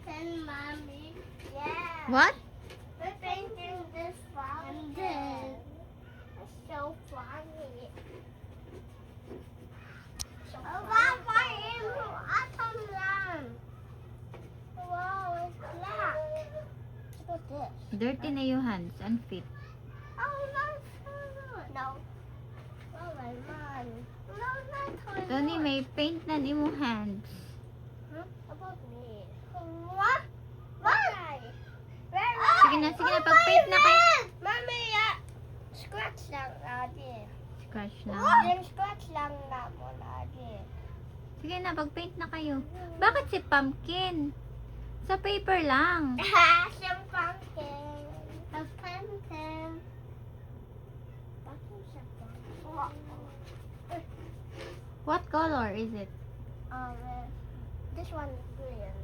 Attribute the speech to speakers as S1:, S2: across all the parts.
S1: painting, Mommy. Yeah.
S2: What?
S1: We're painting this fountain. It's so funny. So Papa, atom lamp. Wow, it's black. Look at this.
S2: Dirty na yung hands. Unfit.
S1: Oh, that's good. No. Oh, my man. No, that's good.
S2: Tony, may paint na ni mo hands.
S1: Huh? About me. What? Why?
S2: Sige na, pag-paint na kayo.
S1: Mami, scratch lang natin.
S2: Scratch na.
S1: Yung scratch lang na mo natin.
S2: Sige na, pag-paint na kayo. Bakit si Pumpkin? Sa paper lang.
S1: Siyang pumpkin. A pumpkin. Bakit siya pumpkin?
S2: What color is it?
S1: This one is green.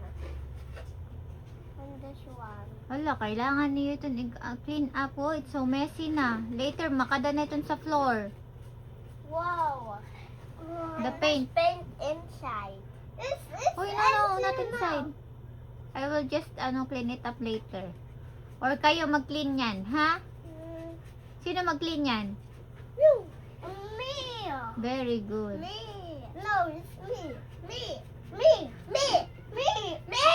S1: And this one.
S2: Hala, kailangan niyo itong clean up. Oh, it's so messy na. Later, makada na itong sa floor.
S1: Wow.
S2: The paint.
S1: Paint inside. It's
S2: Uy, no, not inside. I will just, clean it up later. Or kayo mag-clean yan, ha? Sino mag-clean yan?
S1: You. Me.
S2: Very good.
S1: Me. No, it's me. Me. Me. Me. Me. Me.